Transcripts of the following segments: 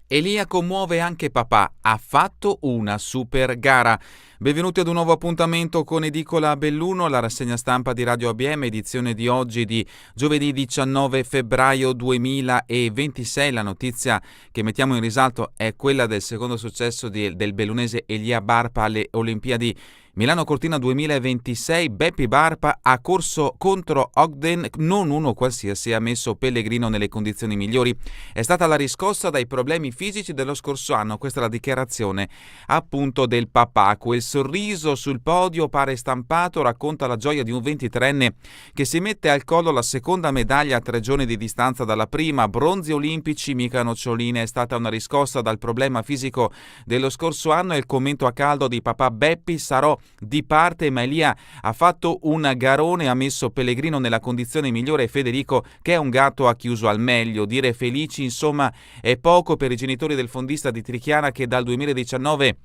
Elia commuove anche papà, ha fatto una super gara. Benvenuti ad un nuovo appuntamento con Edicola Belluno, la rassegna stampa di Radio ABM, edizione di oggi di giovedì 19 febbraio 2026. La notizia che mettiamo in risalto è quella del secondo successo del bellunese Elia Barpa alle Olimpiadi Milano Cortina 2026. Beppi Barpa ha corso contro Ogden, non uno qualsiasi, ha messo Pellegrino nelle condizioni migliori. È stata la riscossa dai problemi fisici dello scorso anno. Questa è la dichiarazione appunto del papà. Quel sorriso sul podio pare stampato racconta la gioia di un 23enne che si mette al collo la seconda medaglia a 3 giorni di distanza dalla prima. Bronzi olimpici, mica noccioline. È stata una riscossa dal problema fisico dello scorso anno. E il commento a caldo di papà: Beppi, sarò di parte, ma Elia ha fatto un garone, ha messo Pellegrino nella condizione migliore e Federico, che è un gatto, ha chiuso al meglio. Dire felici, insomma, è poco per i genitori del fondista di Trichiana che dal 2019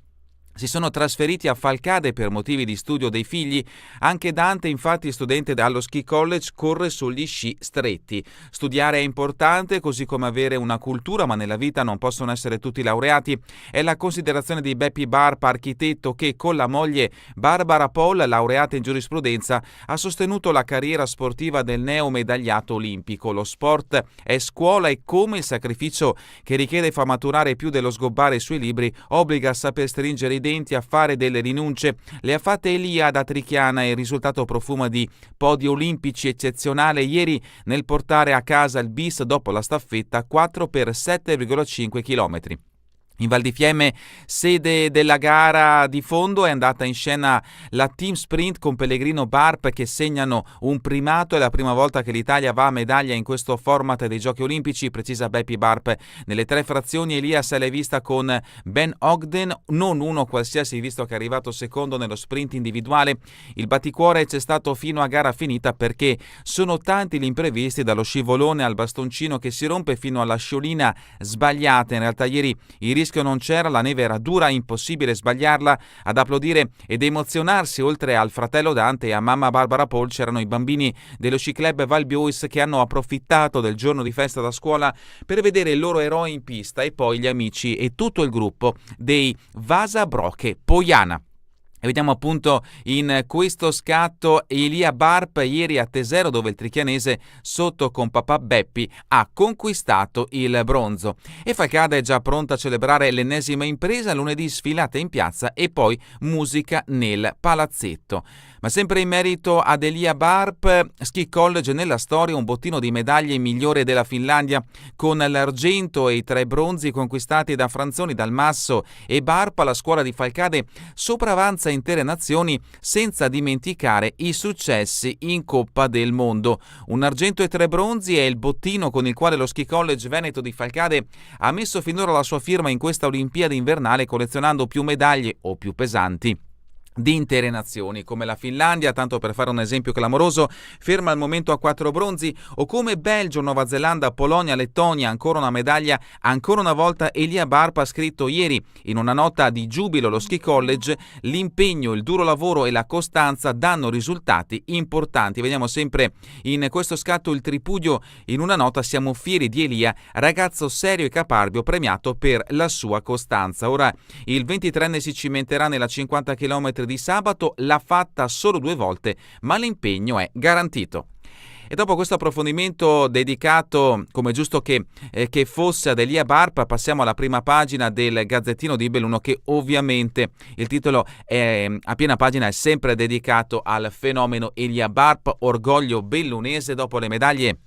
si sono trasferiti a Falcade per motivi di studio dei figli. Anche Dante, infatti, studente allo Ski College, corre sugli sci stretti. Studiare è importante, così come avere una cultura, ma nella vita non possono essere tutti laureati. È la considerazione di Beppi Barpa, architetto, che con la moglie Barbara Paul, laureata in giurisprudenza, ha sostenuto la carriera sportiva del neomedagliato olimpico. Lo sport è scuola e, come il sacrificio che richiede fa maturare più dello sgobbare i suoi libri, obbliga a saper stringere i denti, a fare delle rinunce. Le ha fatte Elia da Trichiana e il risultato profuma di podi olimpici eccezionale ieri nel portare a casa il bis dopo la staffetta 4 per 7,5 km. In Val di Fiemme, sede della gara di fondo, è andata in scena la team sprint con Pellegrino Barpa che segnano un primato. È la prima volta che l'Italia va a medaglia in questo format dei Giochi Olimpici, precisa Beppi Barpa. Nelle 3 frazioni Elia se l'è vista con Ben Ogden, non uno qualsiasi, visto che è arrivato secondo nello sprint individuale. Il batticuore c'è stato fino a gara finita perché sono tanti gli imprevisti, dallo scivolone al bastoncino che si rompe fino alla sciolina sbagliata. In realtà ieri i rischi non c'era, la neve era dura, impossibile sbagliarla. Ad applaudire ed emozionarsi, oltre al fratello Dante e a mamma Barbara Paul, c'erano i bambini dello sci club Val Biois che hanno approfittato del giorno di festa da scuola per vedere il loro eroe in pista, e poi gli amici e tutto il gruppo dei Vasa Broche Poiana. E vediamo appunto in questo scatto Elia Barpa ieri a Tesero, dove il trichianese, sotto con papà Beppi, ha conquistato il bronzo. E Falcade è già pronta a celebrare l'ennesima impresa. Lunedì sfilata in piazza e poi musica nel palazzetto. Ma sempre in merito ad Elia Barpa, Ski College nella storia, un bottino di medaglie migliore della Finlandia, con l'argento e i 3 bronzi conquistati da Franzoni, Dalmasso e Barpa. La scuola di Falcade sopravanza intere nazioni, senza dimenticare i successi in Coppa del Mondo. Un argento e 3 bronzi è il bottino con il quale lo Ski College Veneto di Falcade ha messo finora la sua firma in questa Olimpiade invernale, collezionando più medaglie o più pesanti di intere nazioni, come la Finlandia, tanto per fare un esempio clamoroso, ferma al momento a 4 bronzi, o come Belgio, Nuova Zelanda, Polonia, Lettonia, ancora una medaglia. Ancora una volta Elia Barpa ha scritto ieri in una nota di giubilo allo Ski College: l'impegno, il duro lavoro e la costanza danno risultati importanti. Vediamo sempre in questo scatto il tripudio in una nota: siamo fieri di Elia, ragazzo serio e caparbio, premiato per la sua costanza. Ora il 23enne si cimenterà nella 50 km di sabato, l'ha fatta solo 2 volte, ma l'impegno è garantito. E dopo questo approfondimento dedicato, come giusto che fosse, ad Elia Barpa, passiamo alla prima pagina del Gazzettino di Belluno, che ovviamente il titolo è a piena pagina, è sempre dedicato al fenomeno Elia Barpa, orgoglio bellunese. Dopo le medaglie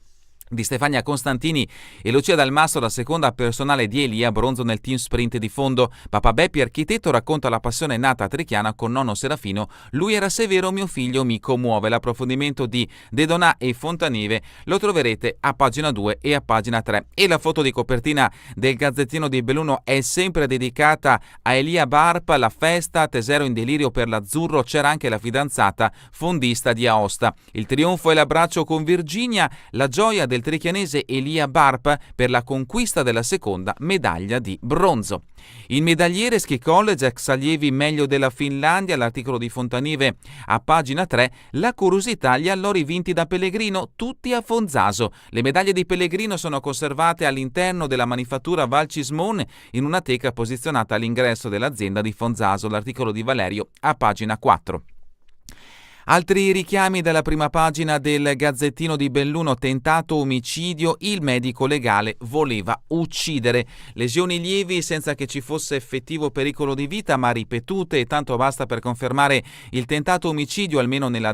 di Stefania Constantini e Lucia Dalmasso, la seconda personale di Elia, bronzo nel team sprint di fondo. Papà Beppi, architetto, racconta la passione nata a Trichiana con nonno Serafino: lui era severo, mio figlio mi commuove. L'approfondimento di De Donà e Fontanive lo troverete a pagina 2 e a pagina 3. E la foto di copertina del Gazzettino di Belluno è sempre dedicata a Elia Barpa. La festa, Tesero in delirio per l'azzurro, c'era anche la fidanzata fondista di Aosta. Il trionfo e l'abbraccio con Virginia, la gioia del del trichianese Elia Barpa per la conquista della seconda medaglia di bronzo. Il medagliere ski college ex allievi meglio della Finlandia, l'articolo di Fontanive a pagina 3, la curiosità gli allori vinti da Pellegrino, tutti a Fonzaso. Le medaglie di Pellegrino sono conservate all'interno della manifattura Valcismone in una teca posizionata all'ingresso dell'azienda di Fonzaso, l'articolo di Valerio a pagina 4. Altri richiami dalla prima pagina del Gazzettino di Belluno: tentato omicidio, il medico legale voleva uccidere. Lesioni lievi senza che ci fosse effettivo pericolo di vita, ma ripetute, e tanto basta per confermare il tentato omicidio, almeno nella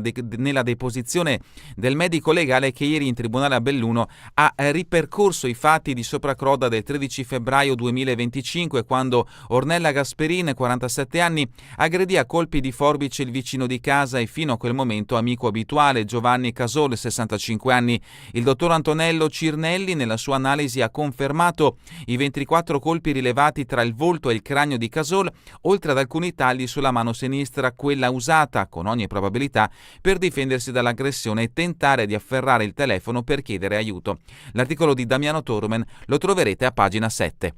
deposizione del medico legale che ieri in tribunale a Belluno ha ripercorso i fatti di Sopracroda del 13 febbraio 2025, quando Ornella Gasperin, 47 anni, aggredì a colpi di forbice il vicino di casa e fino a quel momento amico abituale Giovanni Casol, 65 anni. Il dottor Antonello Cirnelli nella sua analisi ha confermato i 24 colpi rilevati tra il volto e il cranio di Casol, oltre ad alcuni tagli sulla mano sinistra, quella usata con ogni probabilità per difendersi dall'aggressione e tentare di afferrare il telefono per chiedere aiuto. L'articolo di Damiano Tormen lo troverete a pagina 7.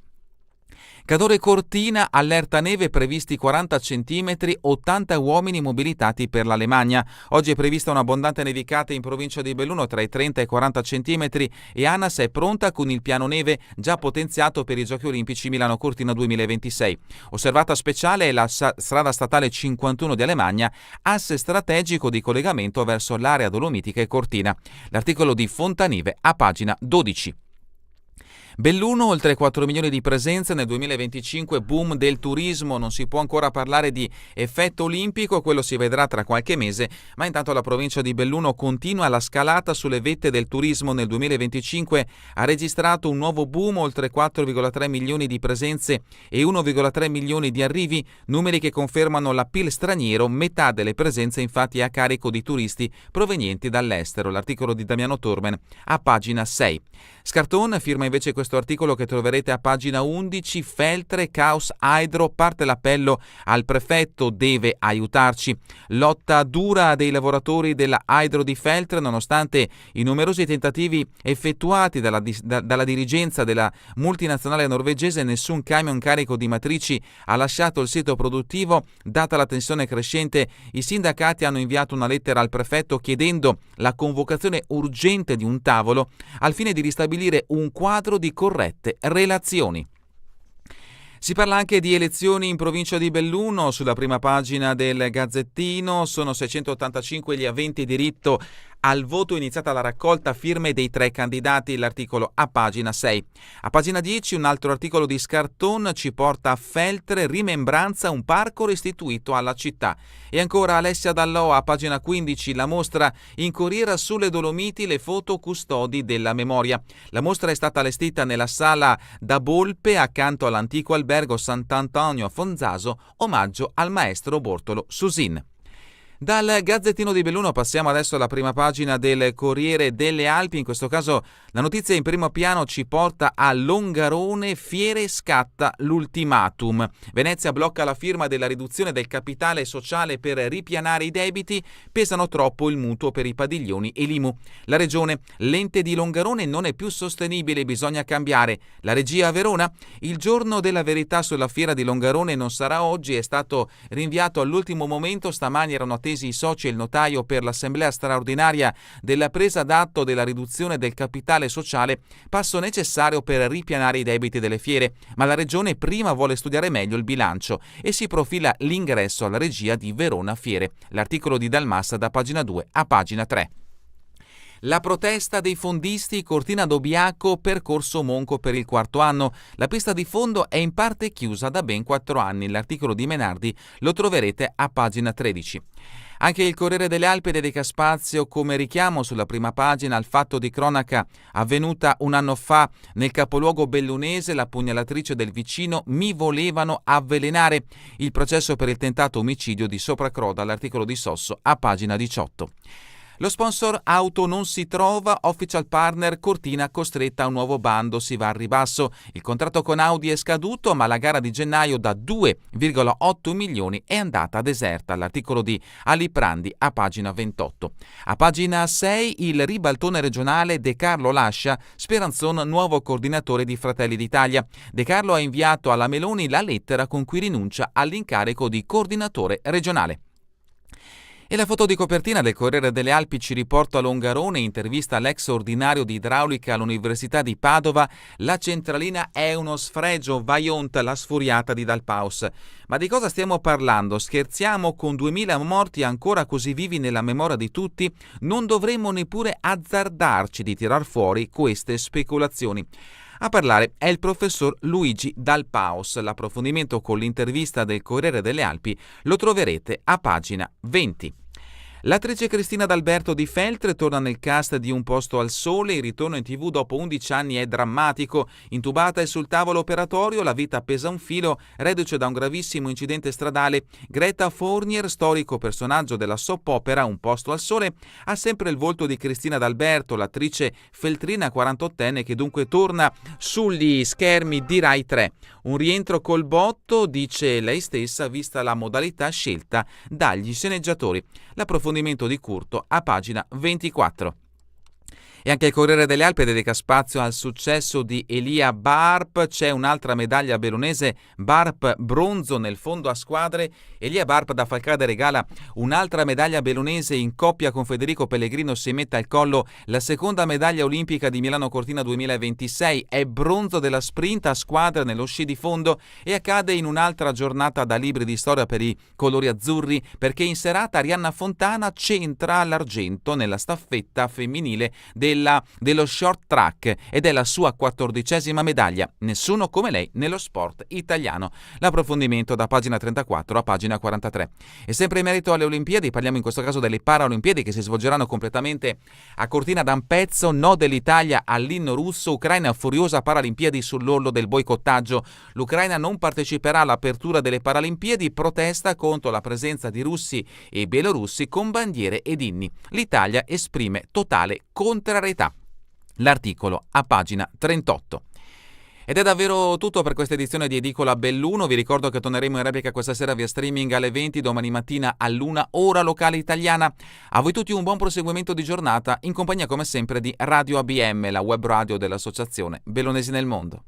Cadore Cortina, allerta neve, previsti 40 cm, 80 uomini mobilitati per l'Alemannia. Oggi è prevista un'abbondante nevicata in provincia di Belluno tra i 30 e i 40 cm e ANAS è pronta con il piano neve già potenziato per i Giochi Olimpici Milano Cortina 2026. Osservata speciale è la strada statale 51 di Alemannia, asse strategico di collegamento verso l'area dolomitica e Cortina. L'articolo di Fontanive a pagina 12. Belluno, oltre 4 milioni di presenze nel 2025, boom del turismo, non si può ancora parlare di effetto olimpico, quello si vedrà tra qualche mese, ma intanto la provincia di Belluno continua la scalata sulle vette del turismo. Nel 2025 ha registrato un nuovo boom, oltre 4,3 milioni di presenze e 1,3 milioni di arrivi, numeri che confermano l'appeal straniero, metà delle presenze infatti è a carico di turisti provenienti dall'estero. L'articolo di Damiano Tormen a pagina 6. Scarton firma invece questo articolo che troverete a pagina 11. Feltre, caos Hydro, parte l'appello al prefetto, deve aiutarci. Lotta dura dei lavoratori della Hydro di Feltre, nonostante i numerosi tentativi effettuati dalla dirigenza della multinazionale norvegese, nessun camion carico di matrici ha lasciato il sito produttivo. Data la tensione crescente, i sindacati hanno inviato una lettera al prefetto chiedendo la convocazione urgente di un tavolo al fine di ristabilire un quadro di corrette relazioni. Si parla anche di elezioni in provincia di Belluno. Sulla prima pagina del Gazzettino sono 685 gli aventi diritto al voto, iniziata la raccolta firme dei 3 candidati, l'articolo a pagina 6. A pagina 10 un altro articolo di Scarton ci porta a Feltre, rimembranza, un parco restituito alla città. E ancora Alessia Dallò a pagina 15, la mostra in corriera sulle Dolomiti, le foto custodi della memoria. La mostra è stata allestita nella sala da Bolpe accanto all'antico albergo Sant'Antonio a Fonzaso, omaggio al maestro Bortolo Susin. Dal Gazzettino di Belluno passiamo adesso alla prima pagina del Corriere delle Alpi. In questo caso la notizia in primo piano ci porta a Longarone, Fiere scatta l'ultimatum. Venezia blocca la firma della riduzione del capitale sociale per ripianare i debiti, pesano troppo il mutuo per i padiglioni e l'IMU. La regione, l'ente di Longarone non è più sostenibile, bisogna cambiare. La regia a Verona, il giorno della verità sulla fiera di Longarone non sarà oggi, è stato rinviato all'ultimo momento. Stamani erano attesi i soci e il notaio per l'assemblea straordinaria della presa d'atto della riduzione del capitale sociale, passo necessario per ripianare i debiti delle fiere, ma la regione prima vuole studiare meglio il bilancio e si profila l'ingresso alla regia di Verona Fiere. L'articolo di Dalmassa da pagina 2 a pagina 3. La protesta dei fondisti, Cortina Dobbiaco, percorso Monco per il 4º anno. La pista di fondo è in parte chiusa da ben 4 anni. L'articolo di Menardi lo troverete a pagina 13. Anche il Corriere delle Alpi dedica spazio come richiamo sulla prima pagina al fatto di cronaca avvenuta un anno fa nel capoluogo bellunese, la pugnalatrice del vicino, mi volevano avvelenare. Il processo per il tentato omicidio di Sopracroda, l'articolo di Sosso a pagina 18. Lo sponsor auto non si trova, official partner Cortina costretta a un nuovo bando, si va al ribasso. Il contratto con Audi è scaduto, ma la gara di gennaio da 2,8 milioni è andata deserta. L'articolo di Ali Prandi a pagina 28. A pagina 6 il ribaltone regionale, De Carlo lascia, Speranzon nuovo coordinatore di Fratelli d'Italia. De Carlo ha inviato alla Meloni la lettera con cui rinuncia all'incarico di coordinatore regionale. E la foto di copertina del Corriere delle Alpi ci riporta Longarone, intervista all'ex ordinario di idraulica all'Università di Padova. La centralina è uno sfregio, Vajont, la sfuriata di Dalpaus. Ma di cosa stiamo parlando? Scherziamo? Con 2000 morti ancora così vivi nella memoria di tutti, non dovremmo neppure azzardarci di tirar fuori queste speculazioni. A parlare è il professor Luigi Dalpaus. L'approfondimento con l'intervista del Corriere delle Alpi lo troverete a pagina 20. L'attrice Cristina D'Alberto di Feltre torna nel cast di Un posto al sole. Il ritorno in TV dopo 11 anni è drammatico. Intubata e sul tavolo operatorio, la vita pesa un filo, reduce da un gravissimo incidente stradale. Greta Fournier, storico personaggio della soap opera Un posto al sole, ha sempre il volto di Cristina D'Alberto, l'attrice feltrina 48enne che dunque torna sugli schermi di Rai 3. Un rientro col botto, dice lei stessa, vista la modalità scelta dagli sceneggiatori. L'approfondimento di Curto a pagina 24. E anche il Corriere delle Alpi dedica spazio al successo di Elia Barp. C'è un'altra medaglia bellunese, Barp bronzo nel fondo a squadre. Elia Barp da Falcade regala un'altra medaglia bellunese in coppia con Federico Pellegrino, si mette al collo la seconda medaglia olimpica di Milano Cortina 2026. È bronzo della sprint a squadre nello sci di fondo e accade in un'altra giornata da libri di storia per i colori azzurri, perché in serata Arianna Fontana centra l'argento nella staffetta femminile dello short track ed è la sua 14ª medaglia. Nessuno come lei nello sport italiano. L'approfondimento da pagina 34 a pagina 43. E sempre in merito alle Olimpiadi, parliamo in questo caso delle Paralimpiadi che si svolgeranno completamente a Cortina da un pezzo. No dell'Italia all'inno russo, Ucraina furiosa, Paralimpiadi sull'orlo del boicottaggio. L'Ucraina non parteciperà all'apertura delle Paralimpiadi, protesta contro la presenza di russi e bielorussi con bandiere ed inni. L'Italia esprime totale contrarietà. L'articolo a pagina 38. Ed è davvero tutto per questa edizione di Edicola Belluno. Vi ricordo che torneremo in replica questa sera via streaming alle 20, domani mattina all'1 ora locale italiana. A voi tutti un buon proseguimento di giornata in compagnia come sempre di Radio ABM, la web radio dell'Associazione Bellunesi nel Mondo.